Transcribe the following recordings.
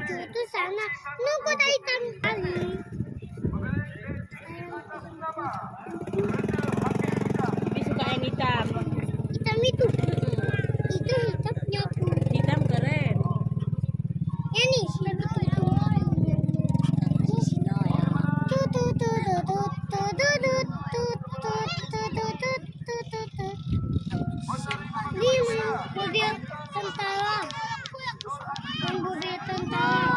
Itu sana nunggu dari kali. Dia suka yang hitam. Hitam itu. Itu hitamnya aku. Hitam keren. Ya nih, ini mobil tentara. Mobil tentara.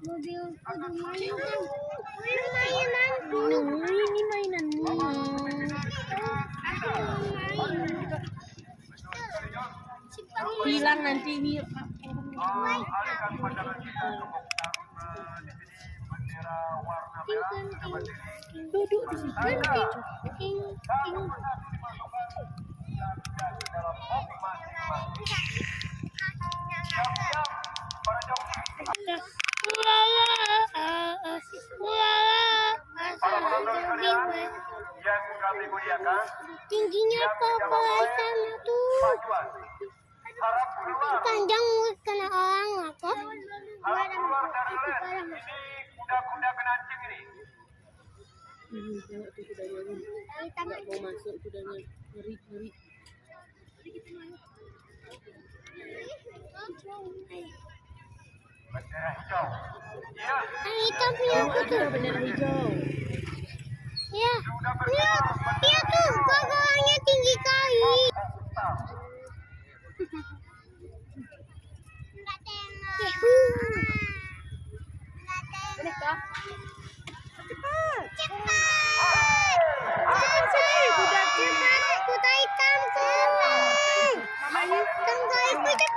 Mobil udah mainanku. Ini mainanmu. Hilang nanti ini. Duduk di situ. Tingginya papa sana tuh. Panjang kena orang apa? Kuda-kuda kenancing ini. Tengok tuh kudanya ini. Nggak mau masuk kudanya. Ngeri. Bendera hijau. Iya. Yang hitam punya aku tuh. Bendera hijau. Ya, dia tuh gorongnya tinggi kali. Cepat. Kuda hitam tuh. Tunggu itu.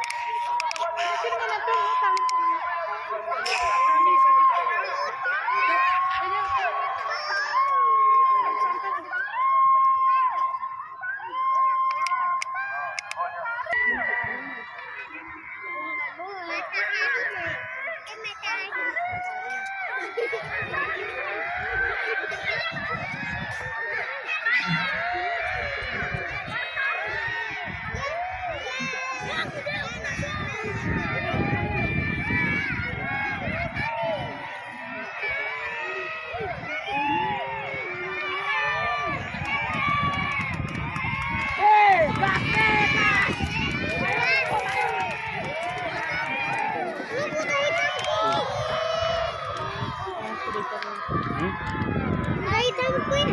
Kuda hitamku ya.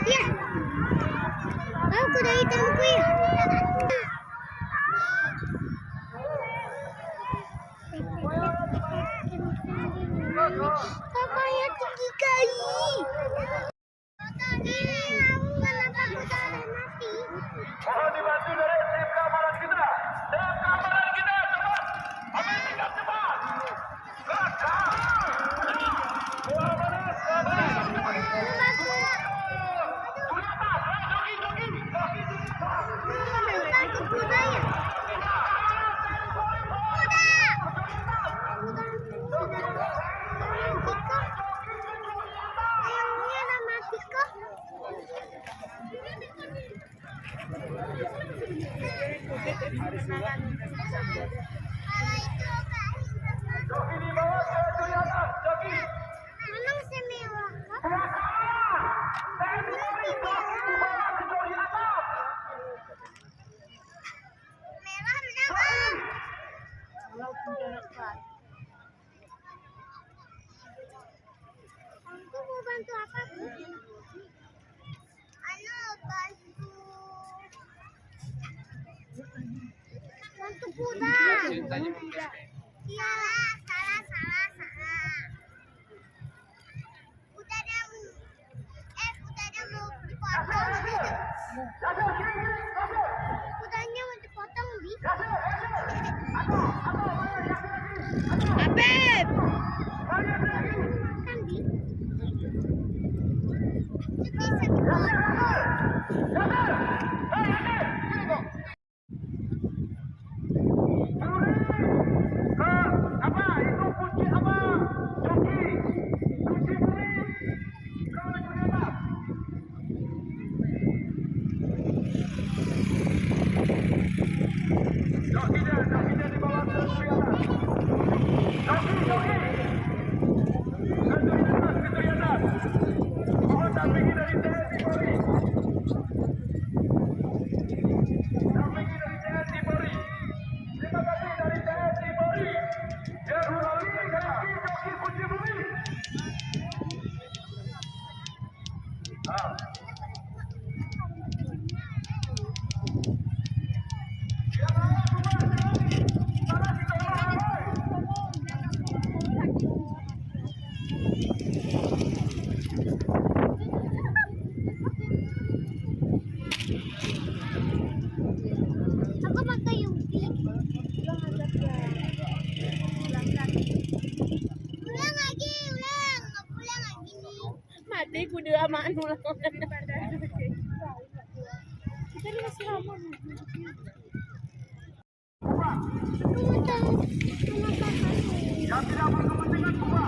Iya. Tahu kuda hitamku ya. Papanya tinggi kali. bantu apa, Bu? Bantu. Bantu kuda. Iya, salah. Kudanya mau dipotong. Kudanya mau dipotong, Bi. Apep. Kan, Bi? Itu bisa dipotong. Apa itu kunci apa? Joki. Kunci beri. Kalau ternyata. Jokinya di bawah ternyata. Joki. Itu di atas. Mohon dampingi dari TNI Polri. Dampingi dari TNI Polri. Terima kasih dari TNI Polri. Yang melalui joki kunci bumi. Aku pakai Yupi. Ulang lagi. Nggak pulang lagi nih. Mati kuda sama anu lah. Kita ini masih lama. Aku mau tahu. Yang tidak berkepentingan semua.